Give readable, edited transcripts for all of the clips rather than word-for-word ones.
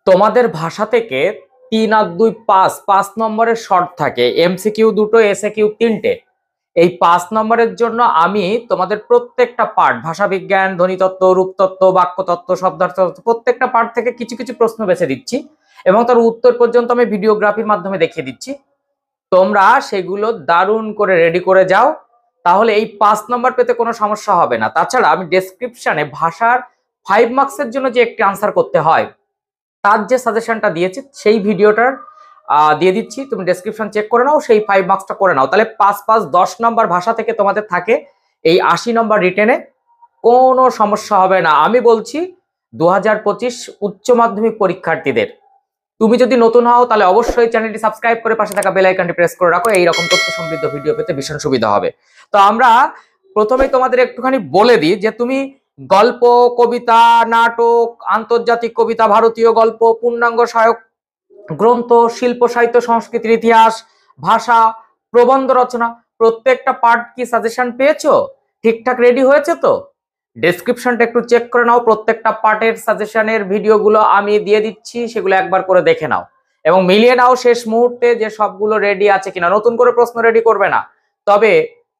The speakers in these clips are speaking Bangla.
তোমাদের ভাষা থেকে 3 আর 2 5 5 নম্বরের শর্ট থাকে, এমসিকিউ দুটো, এসএকিউ তিনটে। এই 5 নম্বরের জন্য আমি তোমাদের প্রত্যেকটা পার্ট, ভাষা বিজ্ঞান, ধ্বনিতত্ত্ব, রূপতত্ত্ব, বাক্যতত্ত্ব, শব্দার্থতত্ত্ব, প্রত্যেকটা পার্ট থেকে কিছু কিছু প্রশ্ন বেছে দিচ্ছি এবং তার উত্তর পর্যন্ত আমি ভিডিওগ্রাফির মাধ্যমে দেখিয়ে দিচ্ছি। তোমরা সেগুলো দারুণ করে রেডি করে যাও, তাহলে এই 5 নম্বর পেতে কোনো সমস্যা হবে না। তাছাড়া আমি ডেসক্রিপশনে ভাষার 5 মার্কসের জন্য যে একটি আনসার করতে হয় তার যে সাজেশনটা দিয়েছি সেই ভিডিওটার দিয়ে দিচ্ছি, তুমি ডেসক্রিপশন চেক করে নাও, সেই 5 মার্কসটা করে নাও। তাহলে 5 5 10 নম্বর ভাষা থেকে তোমাদের থাকে, এই 80 নম্বর রিটেনে কোনো সমস্যা হবে না। আমি বলছি 2025 উচ্চ মাধ্যমিক পরীক্ষার্থীদের, তুমি যদি নতুন হও তাহলে অবশ্যই চ্যানেলটি সাবস্ক্রাইব করে পাশে থাকা বেল আইকনটি প্রেস করে রাখো, এইরকম তথ্য সমৃদ্ধ ভিডিও পেতে ভীষণ সুবিধা হবে। তো আমরা প্রথমেই তোমাদের একটুখানি বলে দিই যে তুমি গল্প, কবিতা, নাটক, আন্তর্জাতিক কবিতা, ভারতীয় গল্প, পূর্ণাঙ্গ সহায়ক গ্রন্থ, শিল্প সাহিত্য সংস্কৃতির ইতিহাস, ভাষা, প্রবন্ধ রচনা, প্রত্যেকটা পার্ট কি সাজেশন পেয়েছো? ঠিকঠাক রেডি হয়েছে তো? ডেসক্রিপশনটা একটু চেক করে নাও, প্রত্যেকটা পার্টের সাজেশনের ভিডিওগুলো আমি দিয়ে দিচ্ছি, সেগুলো একবার করে দেখে নাও এবং মিলিয়ে নাও শেষ মুহূর্তে যে সবগুলো রেডি আছে কিনা। নতুন করে প্রশ্ন রেডি করবে না, তবে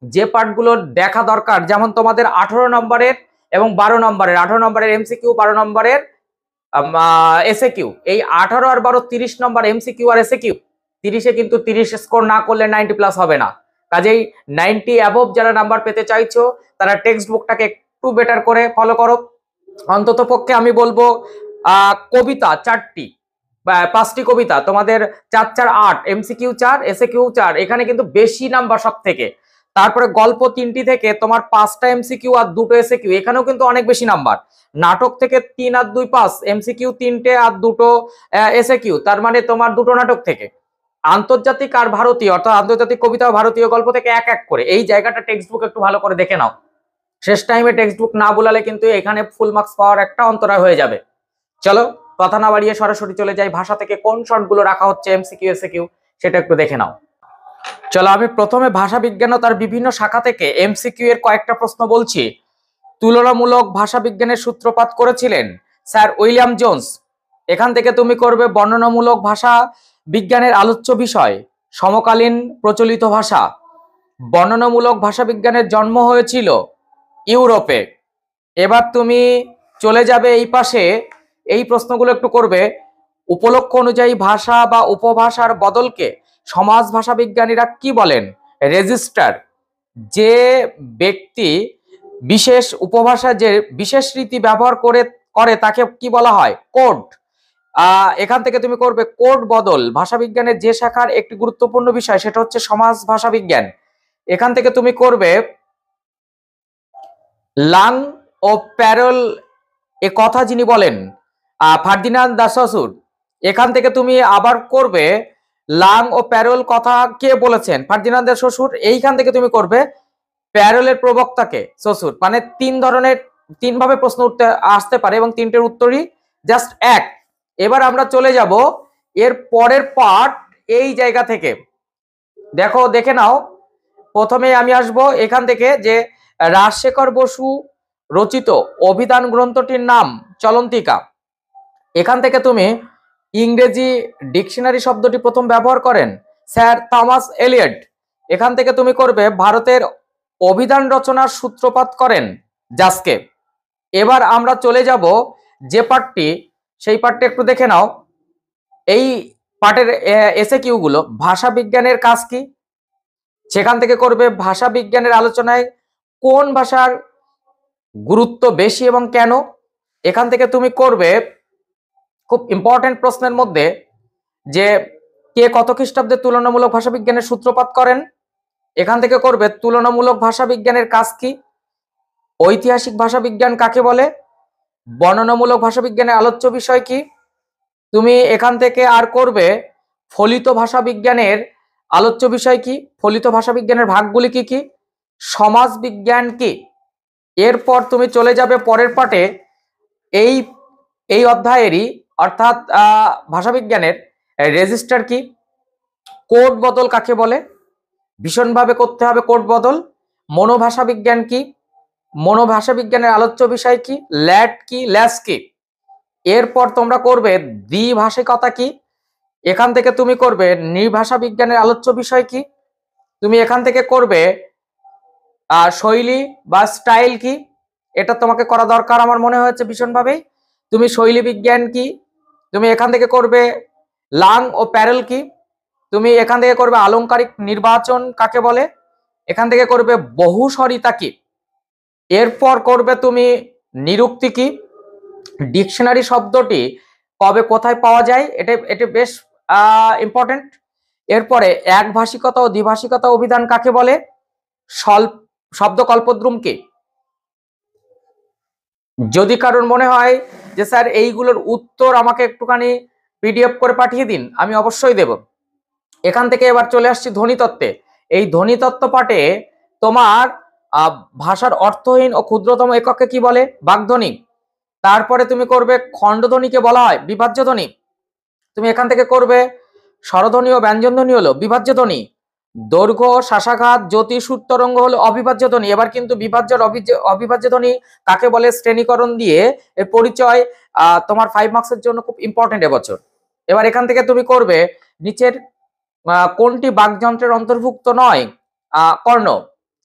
যে পার্টগুলো দেখা দরকার, যেমন তোমাদের 18 নম্বরের এবং 12 নম্বরের, 18 নম্বরের এমসিকিউ, 12 নম্বরের এসএকিউ, এই 18 আর 12 30 নম্বর এমসিকিউ আর এসএকিউ। 30-এ কিন্তু 30 স্কোর না করলে 90 প্লাস হবে না, কাজেই 90 অ্যাবভ যারা নাম্বার পেতে চাইছো তারা টেক্সট বুকটাকে একটু বেটার করে ফলো করো। অন্তত পক্ষে আমি বলবো কবিতা 4টি বা 5টি কবিতা তোমাদের 4 4 8, এমসিকিউ 4, এসএকিউ 4, এখানে কিন্তু বেশি নাম্বার সব থেকে। তারপরে গল্প 3টি থেকে তোমার 5টা এমসিকিউ আর 2টো এসএকিউ, এখানেও কিন্তু অনেক বেশি নাম্বার। নাটক থেকে 3 আর 2 5, এমসিকিউ 3টে আর 2টো এসএকিউ, তার মানে তোমার 2টো নাটক থেকে। আন্তর্জাতিক আর ভারতীয়, অর্থাৎ আন্তর্জাতিক কবিতা ও ভারতীয় গল্প থেকে এক এক করে। এই জায়গাটা টেক্সট বুক একটু ভালো করে দেখে নাও, শেষ টাইমে টেক্সট বুক না বোলালে কিন্তু এখানে ফুল মার্কস পাওয়ার একটা অন্তরায় হয়ে যাবে। চলো কথা না বাড়িয়ে সরাসরি চলে যাই, ভাষা থেকে কোন শর্টগুলো রাখা হচ্ছে এমসিকিউ এসএকিউ সেটা একটু দেখে নাও। চলো আমি প্রথমে ভাষা বিজ্ঞান ও তার বিভিন্ন শাখা থেকে এমসিকিউ এর কয়েকটা প্রশ্ন বলছি। তুলনামূলক ভাষা বিজ্ঞানের সূত্রপাত করেছিলেন স্যার উইলিয়াম জোন্স। এখান থেকে তুমি করবে বর্ণনামূলক ভাষা বিজ্ঞানের আলোচ্য বিষয় সমকালীন প্রচলিত ভাষা। বর্ণনামূলক ভাষা বিজ্ঞানের জন্ম হয়েছিল ইউরোপে। এবার তুমি চলে যাবে এই পাশে, এই প্রশ্নগুলো একটু করবে। উপলক্ষ অনুযায়ী ভাষা বা উপভাষার বদলকে সমাজ ভাষা বিজ্ঞানীরা কি বলেন? রেজিস্টার। যে ব্যক্তি বিশেষ উপভাষা যে বিশেষ রীতি ব্যবহার করে তাকে কি বলা হয়? কোড। এখান থেকে তুমি করবে কোড বদল ভাষা বিজ্ঞানের যে শাখার একটি গুরুত্বপূর্ণ বিষয়, সেটা হচ্ছে সমাজ ভাষা বিজ্ঞান। এখান থেকে তুমি করবে লাং ও প্যারল এ কথা যিনি বলেন ফার্দিনান্দ দা সসুর। এখান থেকে তুমি আবার করবে লাং ও প্যারল কথা কে বলেছেন? ফার্দিনান্দ দা সসুর। এইখান থেকে তুমি করবে প্যারলের প্রবক্তাকে সসুর। মানে 3 ভাবে প্রশ্ন আসতে পারে এবং 3টের উত্তরই জাস্ট এক। এবার আমরা চলে যাব এর পরের পার্ট, এই জায়গা থেকে দেখো, দেখে নাও। প্রথমে আমি আসব এখান থেকে যে রাজশেখর বসু রচিত অভিধান গ্রন্থটির নাম চলন্তিকা। এখান থেকে তুমি ইংরেজি ডিকশনারি শব্দটি প্রথম ব্যবহার করেন স্যার থমাস এলিয়ট। এখান থেকে তুমি করবে ভারতের অভিধান রচনার সূত্রপাত করেন জাস্কে। এবার আমরা চলে যাব যে পার্টটি, সেই পার্টটি একটু দেখে নাও। এই পার্টের এসএকিউ গুলো, ভাষা বিজ্ঞানের কাজ কি, সেখান থেকে করবে ভাষা বিজ্ঞানের আলোচনায় কোন ভাষার গুরুত্ব বেশি এবং কেন। এখান থেকে তুমি করবে খুব ইম্পর্টেন্ট প্রশ্নের মধ্যে যে কে কত খ্রিস্টাব্দে তুলনামূলক ভাষা বিজ্ঞানের সূত্রপাত করেন। এখান থেকে করবে তুলনামূলক ভাষা বিজ্ঞানের কাজ কি, ঐতিহাসিক ভাষা বিজ্ঞান কাকে বলে, বর্ণনামূলক ভাষা বিজ্ঞানের আলোচ্য বিষয় কি। তুমি এখান থেকে আর করবে ফলিত ভাষা বিজ্ঞানের আলোচ্য বিষয় কি, ফলিত ভাষা বিজ্ঞানের ভাগগুলি কি কি, সমাজ বিজ্ঞান কি। এরপর তুমি চলে যাবে পরের পার্টে, এই এই অধ্যায়েরই, অর্থাৎ ভাষা বিজ্ঞানের রেজিস্টার কি, কোড বদল কাকে বলে, ভীষণভাবে করতে হবে কোড বদল, মনোভাষা বিজ্ঞান কি, মনোভাষা বিজ্ঞানের আলোচ্য বিষয় কি, ল্যাট কি, ল্যাস কি। এরপর তোমরা করবে দ্বিভাষিকতা কি, এখান থেকে তুমি করবে নির্ভাষা বিজ্ঞানের আলোচ্য বিষয় কি, তুমি এখান থেকে করবে শৈলী বা স্টাইল কি, এটা তোমাকে করা দরকার আমার মনে হয়েছে ভীষণভাবেই। তুমি শৈলী বিজ্ঞান কি, তুমি এখান থেকে করবে লাং ও প্যারেল কি, তুমি এখান থেকে করবে আলংকারিক নির্বাচন কাকে বলে, এখান থেকে করবে বহুস্বরিতা কি, এরপর করবে তুমি নিরুক্তি কি, ডিকশনারি শব্দটি কবে কোথায় পাওয়া যায়, এটা এটা বেশ ইম্পর্টেন্ট। এরপরে একভাষিকতা ও দ্বিভাষিকতা অভিধান কাকে বলে, শব্দ কল্পদ্রুম কি। যদি কারোর মনে হয় যে স্যার এইগুলোর উত্তর আমাকে একটুখানি পিডিএফ করে পাঠিয়ে দিন, আমি অবশ্যই দেব। এখান থেকে এবার চলে আসছি ধ্বনিতত্ত্বে। এই ধ্বনিতত্ত্ব পাঠে তোমার ভাষার অর্থহীন ও ক্ষুদ্রতম এককে কি বলে, বাগধ্বনি। তারপরে তুমি করবে খণ্ডধ্বনিকে বলা হয় বিভাজ্য ধ্বনি। তুমি এখান থেকে করবে স্বরধ্বনি ও ব্যঞ্জনধ্বনি হলো বিভাজ্য ধ্বনি, দৈর্ঘ্য শ্বাসাঘাত জ্যোতি সুর তরঙ্গ হলো অবিভাজ্য ধ্বনি। এবার কিন্তু বিভাজ্য অবিভাজ্য ধ্বনি কাকে বলে শ্রেণীকরণ দিয়ে এর পরিচয় তোমার 5 মার্কসের জন্য খুব ইম্পর্টেন্ট এবছর। এবার এখান থেকে তুমি করবে নিচের কোনটি বাকযন্ত্রের অন্তর্ভুক্ত নয়, কর্ণ।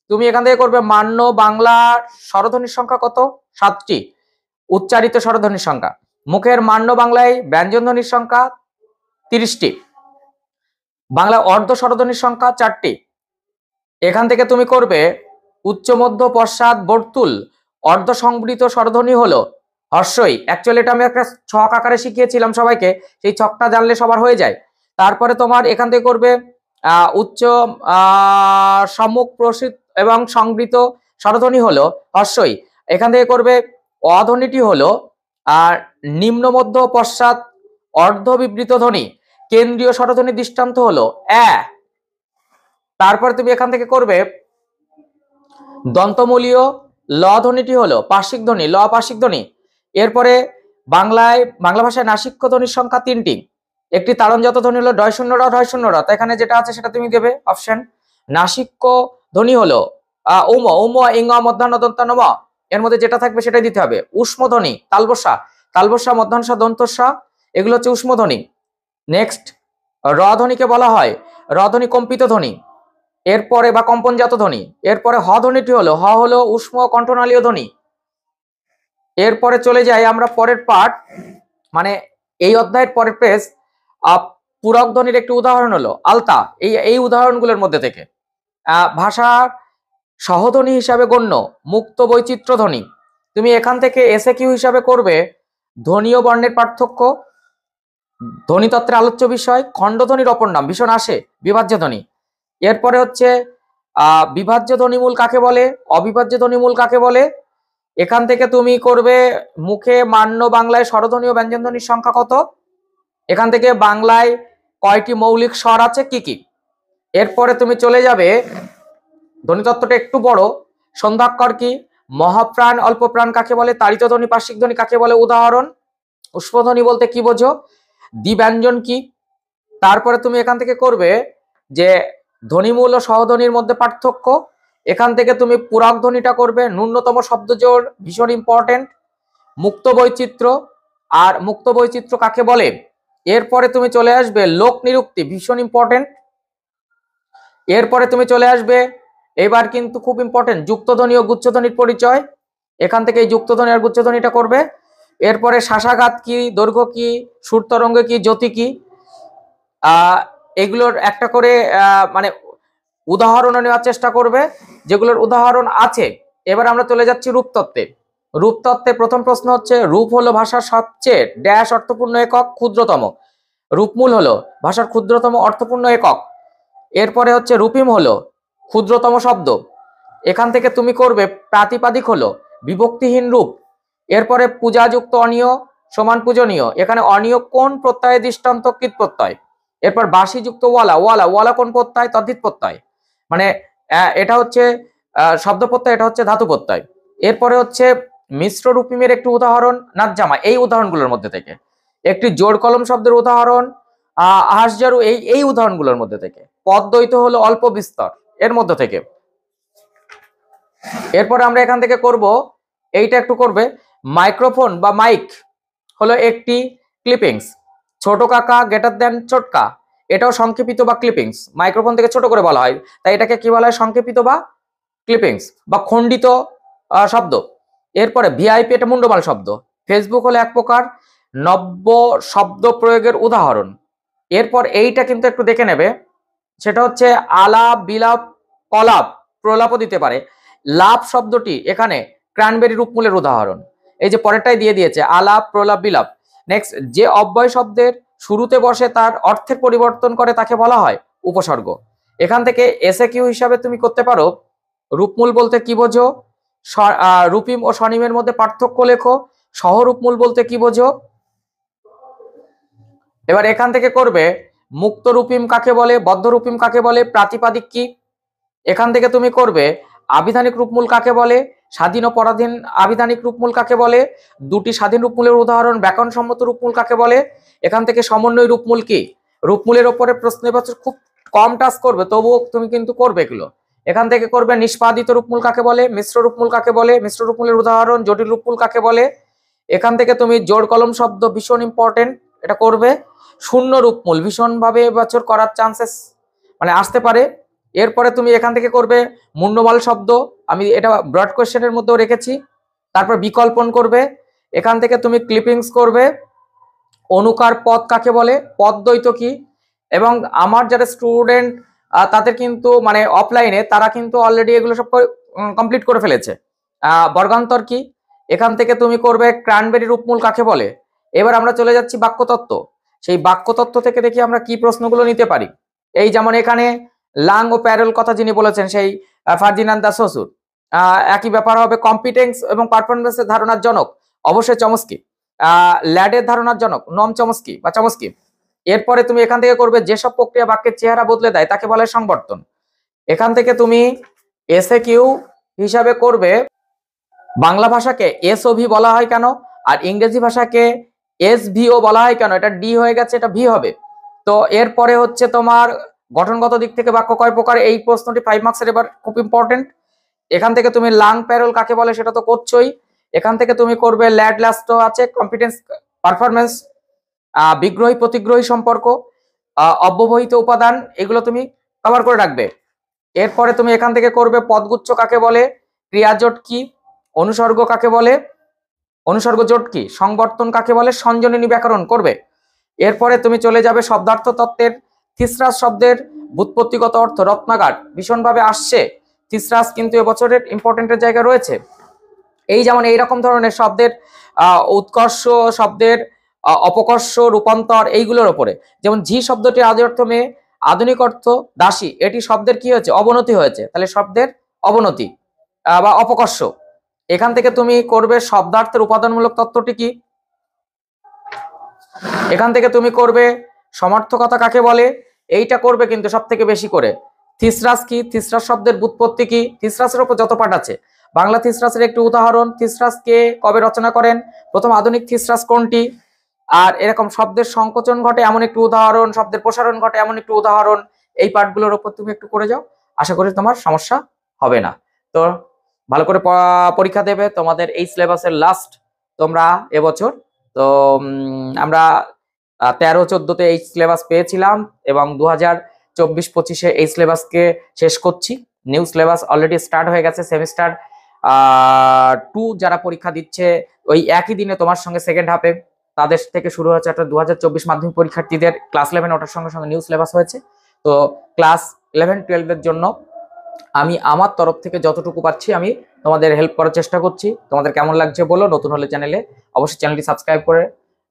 তুমি এখান থেকে করবে মান্য বাংলার স্বরধ্বনির সংখ্যা কত, 7টি উচ্চারিত স্বরধ্বনির সংখ্যা। মুখের মান্য বাংলায় ব্যঞ্জনধ্বনির সংখ্যা 30টি, বাংলা অর্ধ স্বরধ্বনির সংখ্যা 4টি। এখান থেকে তুমি করবে উচ্চ মধ্য পশ্চাৎ বর্তুল অর্ধ সংবৃত স্বরধ্বনি হলো হর্ষই। অ্যাকচুয়ালি এটা আমি একটা ছক আকারে শিখিয়েছিলাম সবাইকে, সেই ছকটা জানলে সবার হয়ে যায়। তারপরে তোমার এখান থেকে করবে উচ্চ সম্মুখ প্রসিত এবং সংবৃত স্বরধ্বনি হলো হর্ষই। এখান থেকে করবে অধ্বনিটি হলো নিম্ন মধ্য পশ্চাৎ অর্ধ বিবৃত ধ্বনি, কেন্দ্রীয় স্বরধ্বনি দৃষ্টান্ত হলো এ। তারপরে তুমি এখান থেকে করবে দন্তমূলীয় ল ধ্বনিটি হলো পার্শ্বিক ধ্বনি, ল পার্শ্বিক ধ্বনি। এরপরে বাংলা ভাষায় নাসিক্য ধ্বনির সংখ্যা 3টি, একটি তাড়নজাত ধ্বনি হলো ডয় শূন্য র ঢয় শূন্য র, এখানে যেটা আছে সেটা তুমি দেবে অপশন। নাসিক্য ধ্বনি হলো উম উম ইং মধ্যাহ্ন দন্তান্ন ম, এর মধ্যে যেটা থাকবে সেটাই দিতে হবে। উষ্ম ধ্বনি তালবসা, তালবসা মধ্যাহ্নসা দন্তসা, এগুলো হচ্ছে উষ্ম ধ্বনি। নেক্সট র ধ্বনিকে বলা হয় র ধ্বনি কম্পিত ধ্বনি, এরপরে বা কম্পনজাত ধ্বনি। এরপরে হ ধ্বনিটি হলো হ হলো উষ্ম কণ্ঠনালীয় ধ্বনি। এরপরে চলে যাই আমরা পরের পার্ট, মানে এই অধ্যায়ের পরের পেজ। পূরক ধ্বনির একটি উদাহরণ হলো আলতা। এই উদাহরণগুলোর মধ্যে থেকে ভাষার সহধ্বনি হিসাবে গণ্য মুক্ত বৈচিত্র্য ধ্বনি। তুমি এখান থেকে এসএ কিউ হিসাবে করবে ধ্বনি ও বর্ণের পার্থক্য, ধ্বনিতত্ত্বের আলোচ্য বিষয়, খণ্ডধ্বনির অপর নাম ভীষণ আসে বিভাজ্য ধ্বনি। এরপরে হচ্ছে বিভাজ্য ধ্বনিমূল কাকে বলে, অবিভাজ্য ধ্বনিমূল কাকে বলে। এখান থেকে তুমি করবে মুখে মান্য বাংলায় স্বরধ্বনি ও ব্যঞ্জনধ্বনির সংখ্যা কত, এখান থেকে বাংলায় কয়টি মৌলিক স্বর আছে কি কি। এরপরে তুমি চলে যাবে ধ্বনিতত্ত্বটা একটু বড়, সন্ধ্যাক্ষর কি, মহাপ্রাণ অল্প প্রাণ কাকে বলে, তাড়িত ধ্বনি পার্শ্বিক ধ্বনি কাকে বলে, উদাহরণ। উষ্মধ্বনি বলতে কি বোঝো, দ্বিব্যঞ্জন কি। তারপরে তুমি এখান থেকে করবে যে ধ্বনিমূল ও সহধ্বনির মধ্যে পার্থক্য। এখান থেকে তুমি পূরক ধ্বনিটা করবে, ন্যূনতম শব্দজোড় ভীষণ ইম্পর্টেন্ট, মুক্ত বৈচিত্র্য, আর মুক্ত বৈচিত্র্য কাকে বলে। এরপরে তুমি চলে আসবে লোক নিরুক্তি, ভীষণ ইম্পর্টেন্ট। এরপরে তুমি চলে আসবে এবার কিন্তু খুব ইম্পর্টেন্ট যুক্তধ্বনি ও গুচ্ছধ্বনির পরিচয়, এখান থেকে এই যুক্তধ্বনি আর গুচ্ছধ্বনিটা করবে। এরপরে শ্বাসাঘাত কি, দৈর্ঘ্য কি, সুর তরঙ্গ কি, জ্যোতি কি, এগুলোর একটা করে মানে উদাহরণ নেওয়ার চেষ্টা করবে যেগুলোর উদাহরণ আছে। এবার আমরা চলে যাচ্ছি রূপতত্ত্বে। রূপতত্ত্বে প্রথম প্রশ্ন হচ্ছে রূপ হলো ভাষার সবচেয়ে ড্যাশ অর্থপূর্ণ একক ক্ষুদ্রতম, রূপমূল হলো ভাষার ক্ষুদ্রতম অর্থপূর্ণ একক। এরপরে হচ্ছে রূপিম হলো ক্ষুদ্রতম শব্দ, এখান থেকে তুমি করবে প্রাতিপাদিক হলো বিভক্তিহীন রূপ। এরপরে পূজাযুক্ত অনিয় সমান পূজনীয়, এখানে অনিয় কোন প্রত্যয়ে দৃষ্টান্ত কৃত প্রত্যয়। এরপর বাসিযুক্ত ওয়ালা, ওয়ালা ওয়ালা কোন প্রত্যয়, তদ্ধিত প্রত্যয়, মানে এটা হচ্ছে শব্দ প্রত্যয়, এটা হচ্ছে ধাতু প্রত্যয়। এরপরে হচ্ছে মিশ্র রূপিমের একটি উদাহরণ নাজ্জামা, এই উদাহরণগুলোর মধ্যে থেকে একটি জোড় কলম শব্দের উদাহরণ আহাসজারু, এই উদাহরণগুলোর মধ্যে থেকে। পদ্বৈত হলো অল্প বিস্তর, এর মধ্যে থেকে। এরপরে আমরা এখান থেকে করব এইটা একটু করবে মাইক্রোফোন বা মাইক, হলো একটি ক্লিপিংস। ছোট কাকা গ্রেটার দেন ছোটকা, এটাও সংক্ষেপিত বা ক্লিপিংস, মাইক্রোফোন থেকে ছোট করে বলা হয়, তাই এটাকে কি বলা হয়? সংক্ষেপিত বা ক্লিপিংস বা খণ্ডিত শব্দ। এরপরে ভিআইপি, এটা মুন্ডমাল শব্দ। ফেসবুক হলো এক প্রকার নব্য শব্দ প্রয়োগের উদাহরণ। এরপর এইটা কিন্তু একটু দেখে নেবে, সেটা হচ্ছে আলাপ, বিলাপ, কলাপ, প্রলাপও দিতে পারে। লাভ শব্দটি এখানে ক্রানবেরি রূপমূলের উদাহরণ। এই যে পরেরটাই দিয়ে দিয়েছে, আলাপ, প্রলাপ, বিলাপ। নেক্সট, যে অব্যয় শব্দের শুরুতে বসে তার অর্থের পরিবর্তন করে তাকে বলা হয় উপসর্গ। এখান থেকে এসএ কিউ হিসাবে তুমি করতে পারো, রূপমূল বলতে কি বোঝো, রূপিম ও স্বনিমের মধ্যে পার্থক্য লেখো, সহরূপমূল বলতে কি বোঝো। এবার এখান থেকে করবে মুক্ত রূপিম কাকে বলে, বদ্ধ রূপিম কাকে বলে, প্রাতিপাদিক কি। এখান থেকে তুমি করবে আবিধানিক রূপমূল কাকে বলে, স্বাধীন ও পরাধীন আবিধানিক রূপমূল কাকে বলে, দুটি স্বাধীন রূপমূলের উদাহরণ, ব্যাকরণসম্মত রূপমূল কাকে বলে। এখান থেকে সমন্বয় রূপমূল কি। রূপমূলের ওপরে প্রশ্ন বছর খুব কম টাচ করবে, তবুও তুমি কিন্তু করবে এগুলো। এখান থেকে করবে নিষ্পাদিত রূপমূল কাকে বলে, মিশ্র রূপমূল কাকে বলে, মিশ্র রূপমূলের উদাহরণ, জটিল রূপমূল কাকে বলে। এখান থেকে তুমি জোড় কলম শব্দ ভীষণ ইম্পর্টেন্ট, এটা করবে। শূন্য রূপমূল ভীষণভাবে বছর করার চান্সেস মানে আসতে পারে। এরপরে তুমি এখান থেকে করবে মুন্ডমাল শব্দ, আমি এটা ব্রড কোয়েশ্চেনের মধ্যেও রেখেছি। তারপর বিকল্পন করবে। এখান থেকে তুমি ক্লিপিংস করবে, অনুকার পদ কাকে বলে, পদদ্বৈত কি। এবং আমার যারা স্টুডেন্ট তাদের কিন্তু মানে অফলাইনে তারা কিন্তু অলরেডি এগুলো সব কমপ্লিট করে ফেলেছে। বর্গান্তর কি। এখান থেকে তুমি করবে ক্রানবেরি রূপমূল কাকে বলে। এবার আমরা চলে যাচ্ছি বাক্যতত্ত্ব। সেই বাক্যতত্ত্ব থেকে দেখি আমরা কি প্রশ্নগুলো নিতে পারি। এই যেমন এখানে লাং ও প্যারেল কথা যিনি বলেছেন সেই ফার্দিনান্দ দা সসুর। একই ব্যাপার হবে, কম্পিটেন্স এবং পারফরমেন্সের ধারণার জনক অবশ্যই চমস্কি। ল্যাডের ধারণার জনক নম চমস্কি বা চমস্কি। এরপরে তুমি এখান থেকে করবে যেসব প্রক্রিয়া বাক্যের চেহারা বদলে দেয় তাকে বলে সংবর্তন। এখান থেকে তুমি এসএ কিউ হিসাবে করবে বাংলা ভাষাকে এসওভি বলা হয় কেন, আর ইংরেজি ভাষাকে এসভিও বলা হয় কেন। এটা ডি হয়ে গেছে, এটা ভি হবে। তো এরপরে হচ্ছে তোমার গঠনগত দিক থেকে বাক্য কয় প্রকার, এই প্রশ্নটি 5 মার্কসের এবার খুব ইম্পর্টেন্ট। এখান থেকে তুমি লাং প্যারোল কাকে বলে সেটা তো করছোই। এখান থেকে তুমি করবে ল্যাড লাস্ট আছে, কম্পিটেন্স পারফরমেন্স, বিগ্রহী প্রতিগ্রহী সম্পর্ক, অব্যবহিত উপাদান, এগুলো তুমি কভার করে রাখবে। এরপরে তুমি এখান থেকে করবে পদগুচ্ছ কাকে বলে, ক্রিয়াজোট কি, অনুসর্গ কাকে বলে, অনুসর্গ জোট কি, সংবর্তন কাকে বলে, সঞ্জননী ব্যাকরণ করবে। এরপরে তুমি চলে যাবে শব্দার্থ তত্ত্বের থিসরাস শব্দের ব্যুৎপত্তিগত অর্থ, রত্নাগার ভীষণভাবে আসছে। থিসরাস কিন্তু এবছরের ইম্পর্টেন্টের জায়গা রয়েছে। এই যেমন এইরকম ধরনের শব্দের উৎকর্ষ, শব্দের অপকর্ষ, রূপান্তর, এইগুলোর ওপরে। যেমন ঝি শব্দটি আদি অর্থ মেয়ে, আধুনিক অর্থ দাসী, এটি শব্দের কি হয়েছে, অবনতি হয়েছে, তাহলে শব্দের অবনতি বা অপকর্ষ। এখান থেকে তুমি করবে শব্দার্থের উপাদানমূলক তত্ত্বটি কি। এখান থেকে তুমি করবে সমার্থকতা কাকে বলে, এইটা করবে কিন্তু সব থেকে বেশি করে। থিসরাস কি, থিসরাস শব্দের ব্যুৎপত্তি কি, থিসরাসের উপর যত পাঠ আছে। বাংলা থিসরাসের একটি উদাহরণ, থিসরাস কে কবে রচনা করেন, প্রথম আধুনিক থিসরাস কোনটি। আর এরকম শব্দের সংকোচন ঘটে এমন একটি উদাহরণ, শব্দের প্রসারণ ঘটে এমন একটি উদাহরণ। এই পাঠগুলোর উপর তুমি একটু করে যাও, আশা করি তোমার সমস্যা হবে না। তো ভালো করে পরীক্ষা দেবে, তোমাদের এই সিলেবাসের লাস্ট তোমরা এবছর। তো আমরা 13-14-তে এই সিলেবাস পেয়েছিলাম এবং 2024-25-এ এই সিলেবাসকে শেষ করছি। নিউ সিলেবাস অলরেডি স্টার্ট হয়ে গেছে। সেমিস্টার 2 যারা পরীক্ষা দিচ্ছে ওই একই দিনে তোমার সঙ্গে সেকেন্ড হাফে তাদের থেকে শুরু হয়েছে একটা 2024 মাধ্যমিক পরীক্ষার্থীদের ক্লাস 11 ওটার সঙ্গে সঙ্গে নিউ সিলেবাস হয়েছে। তো ক্লাস 11-12 এর জন্য আমি আমার তরফ থেকে যতটুকু পাচ্ছি আমি তোমাদের হেল্প করার চেষ্টা করছি। তোমাদের কেমন লাগছে বলো। নতুন হলে চ্যানেলে অবশ্যই চ্যানেলটি সাবস্ক্রাইব করে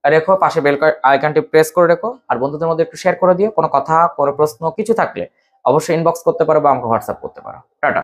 রেখো, পাশে বেল আইকনটি প্রেস করে রেখো, আর বন্ধুদের মধ্যে একটু শেয়ার করে দিও। কোনো কথা, কোনো প্রশ্ন কিছু থাকলে অবশ্যই ইনবক্স করতে পারো বা আমাকে হোয়াটসঅ্যাপ করতে পারো। টাটা।